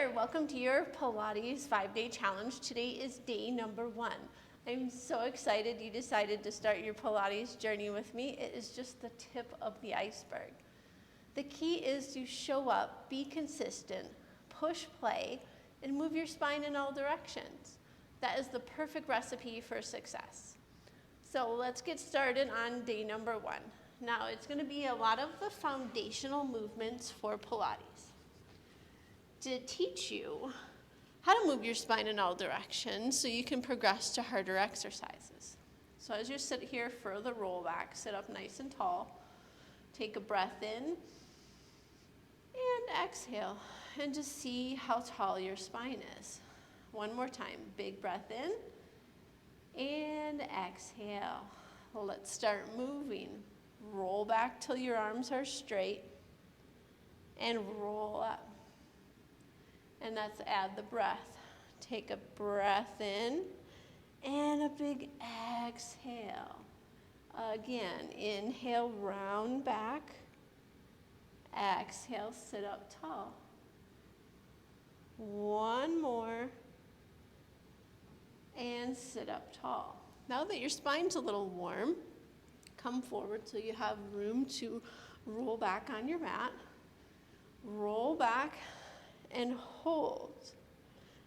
there, welcome to your Pilates 5-day challenge. Today is day number 1. I'm so excited you decided to start your Pilates journey with me. It is just the tip of the iceberg. The key is to show up, be consistent, push play, and move your spine in all directions. That is the perfect recipe for success. So let's get started on day number 1. Now it's going to be a lot of the foundational movements for Pilates to teach you how to move your spine in all directions so you can progress to harder exercises. So as you sit here for the roll back, sit up nice and tall, take a breath in and exhale and just see how tall your spine is. One more time, big breath in and exhale. Let's start moving. Roll back till your arms are straight and roll up. And let's add the breath. Take a breath in and a big exhale. Again, inhale, round back. Exhale, sit up tall. One more. And sit up tall. Now that your spine's a little warm, come forward so you have room to roll back on your mat. Roll back and hold.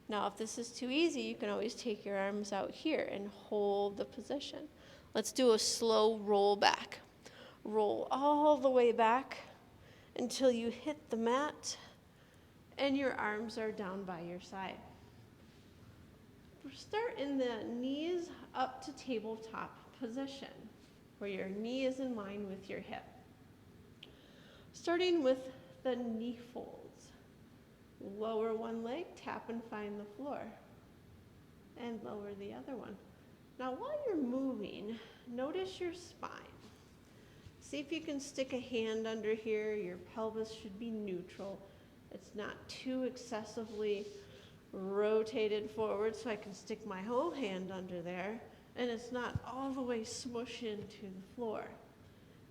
Now, if this is too easy, you can always take your arms out here and hold the position. Let's do a slow roll back. Roll all the way back until you hit the mat and your arms are down by your side. Start in the knees up to tabletop position, where your knee is in line with your hip. Starting with the knee folds. Lower one leg, tap and find the floor. And lower the other one. Now while you're moving, notice your spine. See if you can stick a hand under here. Your pelvis should be neutral. It's not too excessively rotated forward, so I can stick my whole hand under there. And it's not all the way smush into the floor.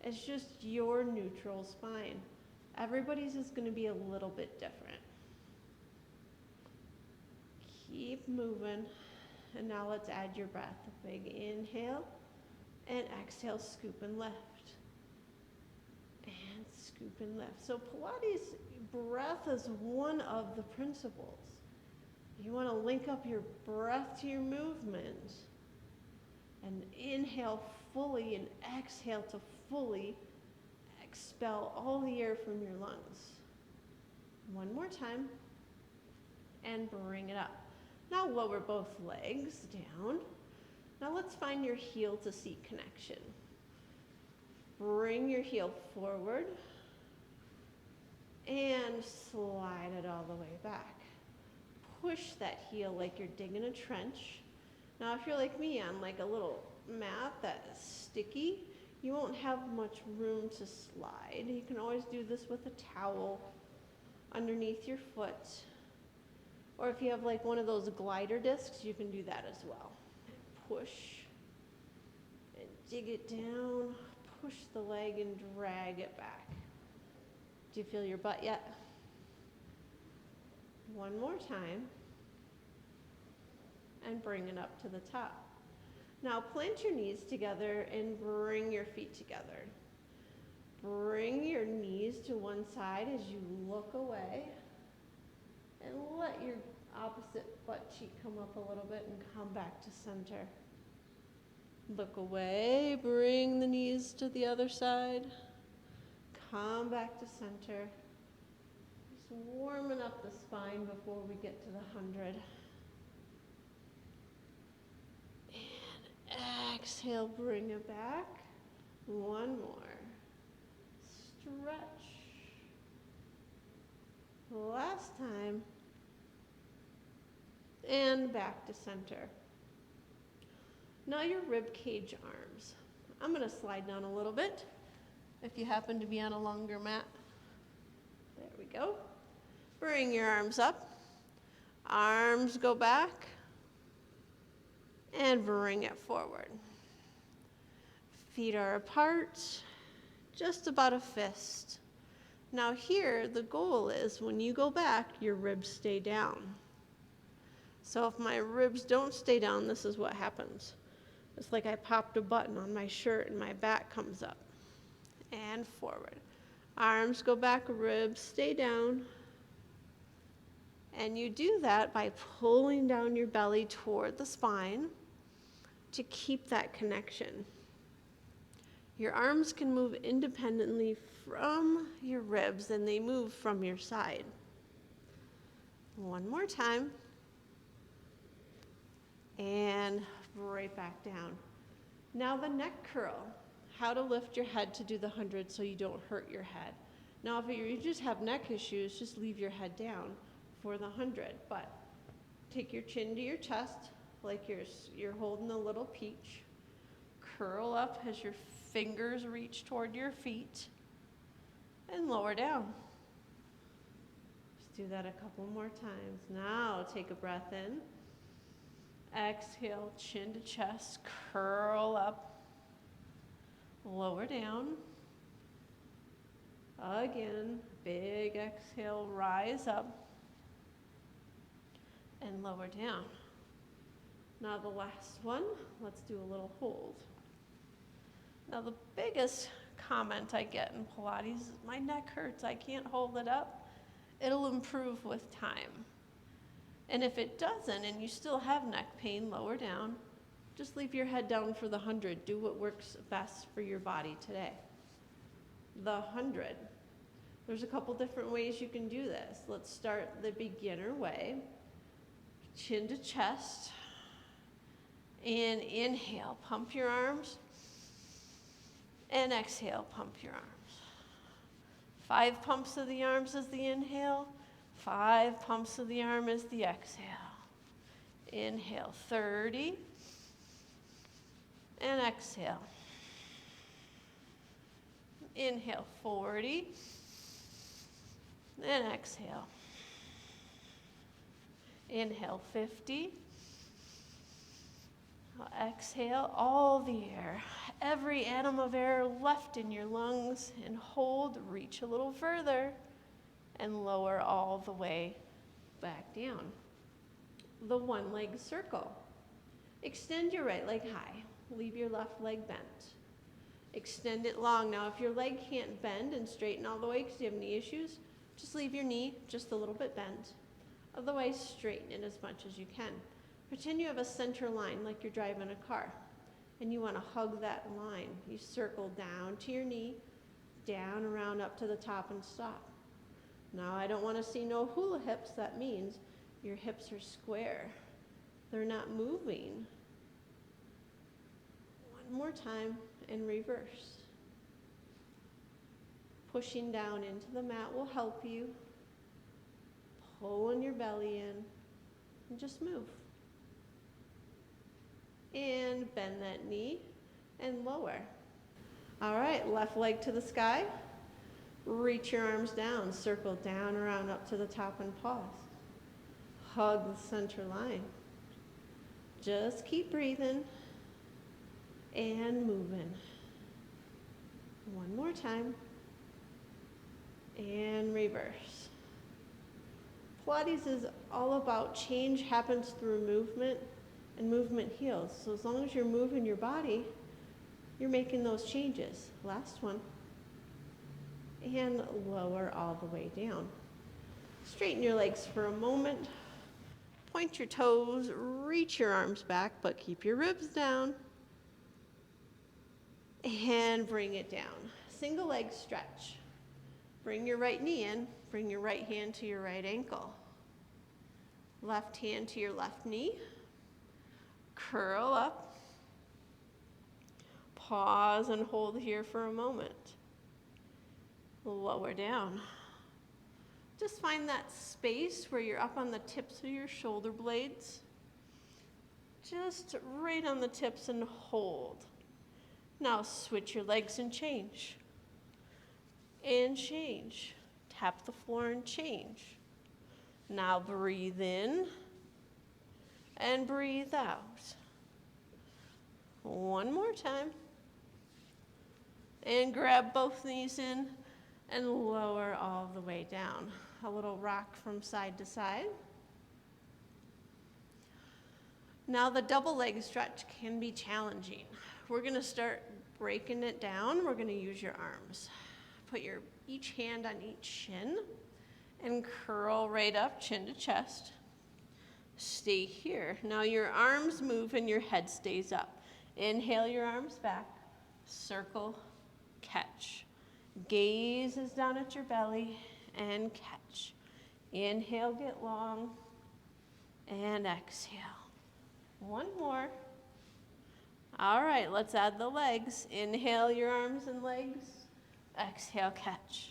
It's just your neutral spine. Everybody's is going to be a little bit different. Keep moving. And now let's add your breath. A big inhale and exhale, scoop and lift. And scoop and lift. So Pilates breath is one of the principles. You want to link up your breath to your movement. And inhale fully and exhale to fully expel all the air from your lungs. One more time. And bring it up. Now lower both legs down. Now let's find your heel to seat connection. Bring your heel forward. And slide it all the way back. Push that heel like you're digging a trench. Now, if you're like me on like a little mat that is sticky, you won't have much room to slide. You can always do this with a towel underneath your foot. Or if you have like one of those glider discs, you can do that as well. Push and dig it down. Push the leg and drag it back. Do you feel your butt yet? One more time. And bring it up to the top. Now plant your knees together and bring your feet together. Bring your knees to one side as you look away. And let your opposite butt cheek come up a little bit and come back to center. Look away, bring the knees to the other side. Come back to center. Just warming up the spine before we get to the 100. Exhale, bring it back. One more. Stretch. Last time. And back to center. Now your rib cage arms. I'm going to slide down a little bit if you happen to be on a longer mat. There we go. Bring your arms up. Arms go back. And bring it forward. Feet are apart, just about a fist. Now here, the goal is when you go back, your ribs stay down. So if my ribs don't stay down, this is what happens. It's like I popped a button on my shirt and my back comes up and forward. Arms go back, ribs stay down. And you do that by pulling down your belly toward the spine to keep that connection. Your arms can move independently from your ribs and they move from your side. One more time. And right back down. Now the neck curl. How to lift your head to do the 100 so you don't hurt your head. Now if you just have neck issues, just leave your head down for the 100. But take your chin to your chest like you're holding a little peach. Curl up as your fingers reach toward your feet and lower down. Just do that a couple more times. Now take a breath in. Exhale, chin to chest, curl up, lower down. Again, big exhale, rise up and lower down. Now the last one, let's do a little hold. Now the biggest comment I get in Pilates is my neck hurts, I can't hold it up. It'll improve with time. And if it doesn't and you still have neck pain, lower down. Just leave your head down for the 100. Do what works best for your body today. The 100. There's a couple different ways you can do this. Let's start the beginner way. Chin to chest. And inhale, pump your arms. And exhale, pump your arms. 5 pumps of the arms as the inhale. 5 pumps of the arm as the exhale. Inhale, 30. And exhale. Inhale, 40. And exhale. Inhale, 50. Exhale all the air. Every atom of air left in your lungs, and hold, reach a little further. And lower all the way back down. The one-leg circle. Extend your right leg high. Leave your left leg bent. Extend it long. Now, if your leg can't bend and straighten all the way because you have knee issues, just leave your knee just a little bit bent. Otherwise, straighten it as much as you can. Pretend you have a center line like you're driving a car, and you want to hug that line. You circle down to your knee, down, around, up to the top, and stop. Now, I don't want to see no hula hips. That means your hips are square. They're not moving. One more time and reverse. Pushing down into the mat will help you. Pulling your belly in and just move. And bend that knee and lower. All right, left leg to the sky. Reach your arms down, circle down, around, up to the top, and pause. Hug the center line. Just keep breathing and moving. One more time. And reverse. Pilates is all about change happens through movement, and movement heals. So as long as you're moving your body, you're making those changes. Last one. And lower all the way down. Straighten your legs for a moment. Point your toes, reach your arms back, but keep your ribs down. And bring it down. Single leg stretch. Bring your right knee in, bring your right hand to your right ankle. Left hand to your left knee. Curl up. Pause and hold here for a moment. Lower down. Just find that space where you're up on the tips of your shoulder blades. Just right on the tips and hold. Now switch your legs and change. And change. Tap the floor and change. Now breathe in and breathe out. One more time. And grab both knees in and lower all the way down. A little rock from side to side. Now the double leg stretch can be challenging. We're gonna start breaking it down. We're gonna use your arms. Put each hand on each shin and curl right up, chin to chest. Stay here. Now your arms move and your head stays up. Inhale your arms back, circle, catch. Gaze is down at your belly and catch. Inhale, get long, and exhale. One more. All right, let's add the legs. Inhale your arms and legs. Exhale, catch.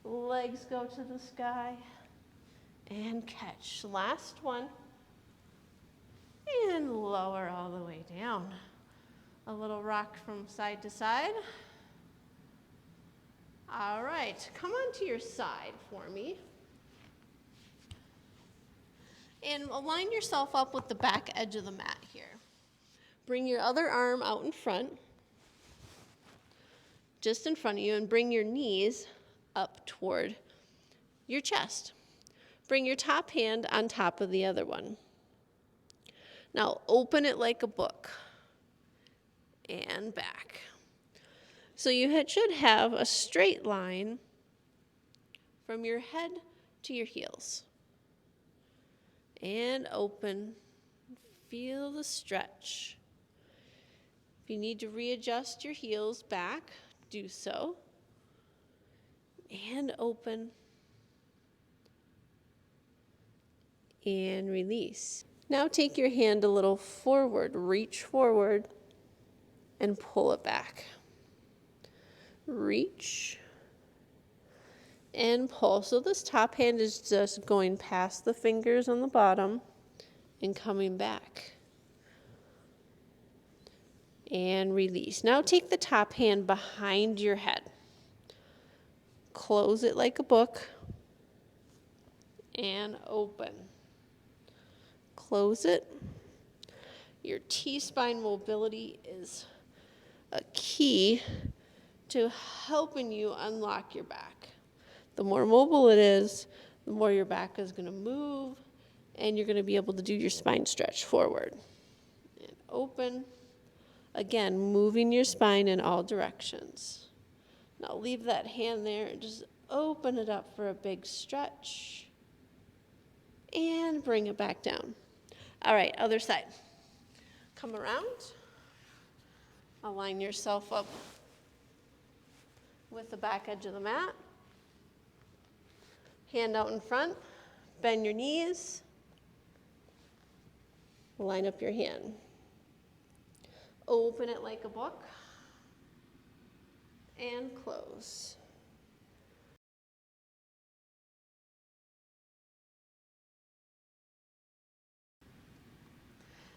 Legs go to the sky and catch. Last one. And lower all the way down. A little rock from side to side. All right, come onto your side for me. And align yourself up with the back edge of the mat here. Bring your other arm out in front, just in front of you, and bring your knees up toward your chest. Bring your top hand on top of the other one. Now open it like a book and back. So you should have a straight line from your head to your heels. And open. Feel the stretch. If you need to readjust your heels back, do so. And open. And release. Now take your hand a little forward. Reach forward and pull it back. Reach and pull. So this top hand is just going past the fingers on the bottom and coming back. And release. Now take the top hand behind your head. Close it like a book and open. Close it. Your T-spine mobility is a key to helping you unlock your back. The more mobile it is, the more your back is going to move, and you're going to be able to do your spine stretch forward. And open. Again, moving your spine in all directions. Now leave that hand there and just open it up for a big stretch. And bring it back down. All right, other side. Come around. Align yourself up with the back edge of the mat. Hand out in front. Bend your knees. Line up your hand. Open it like a book. And close.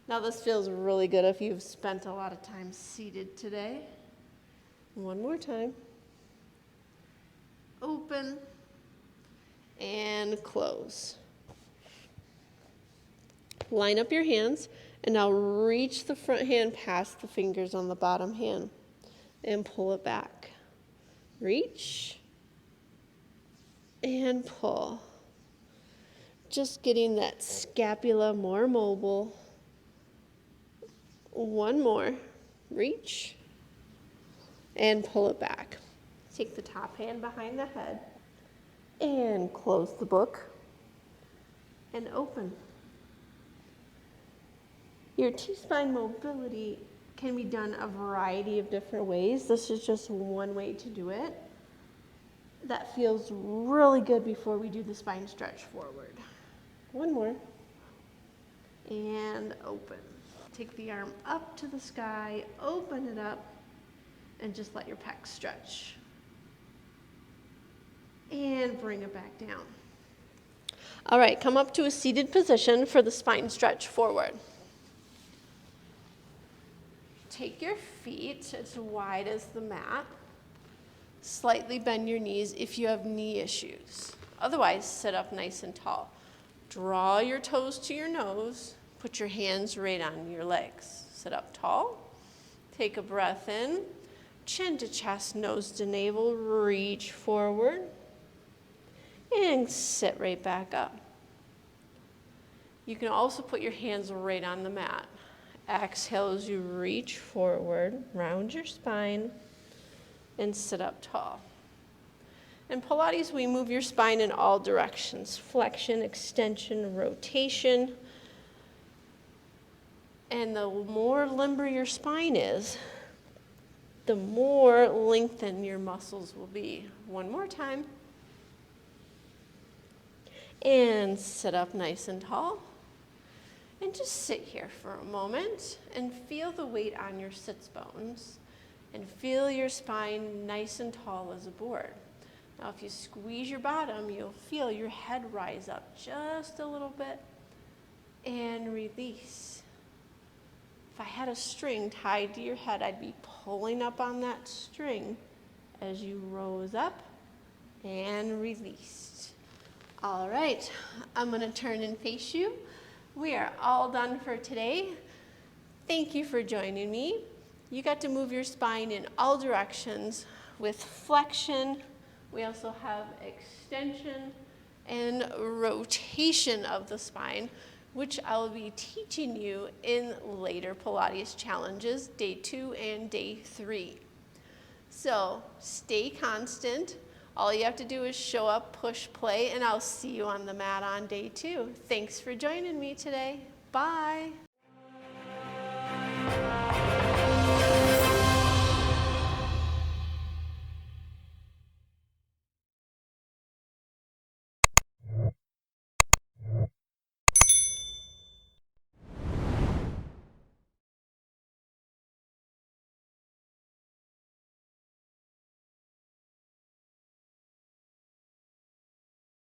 Now this feels really good if you've spent a lot of time seated today. One more time. Open and close. Line up your hands and now reach the front hand past the fingers on the bottom hand and pull it back. Reach and pull. Just getting that scapula more mobile. One more. Reach and pull it back. Take the top hand behind the head and close the book and open. Your T-spine mobility can be done a variety of different ways. This is just one way to do it. That feels really good before we do the spine stretch forward. One more. And open. Take the arm up to the sky, open it up, and just let your pecs stretch. And bring it back down. All right, come up to a seated position for the spine stretch forward. Take your feet as wide as the mat. Slightly bend your knees if you have knee issues. Otherwise, sit up nice and tall. Draw your toes to your nose. Put your hands right on your legs. Sit up tall. Take a breath in. Chin to chest, nose to navel, reach forward. And sit right back up. You can also put your hands right on the mat. Exhale as you reach forward, round your spine, and sit up tall. In Pilates, we move your spine in all directions: flexion, extension, rotation. And the more limber your spine is, the more lengthened your muscles will be. One more time. And sit up nice and tall. And just sit here for a moment and feel the weight on your sits bones. And feel your spine nice and tall as a board. Now if you squeeze your bottom, you'll feel your head rise up just a little bit and release. If I had a string tied to your head, I'd be pulling up on that string as you rose up and released. All right, I'm going to turn and face you. We are all done for today. Thank you for joining me. You got to move your spine in all directions with flexion. We also have extension and rotation of the spine, which I will be teaching you in later Pilates challenges, day 2 and day 3. So stay constant. All you have to do is show up, push play, and I'll see you on the mat on day 2. Thanks for joining me today. Bye.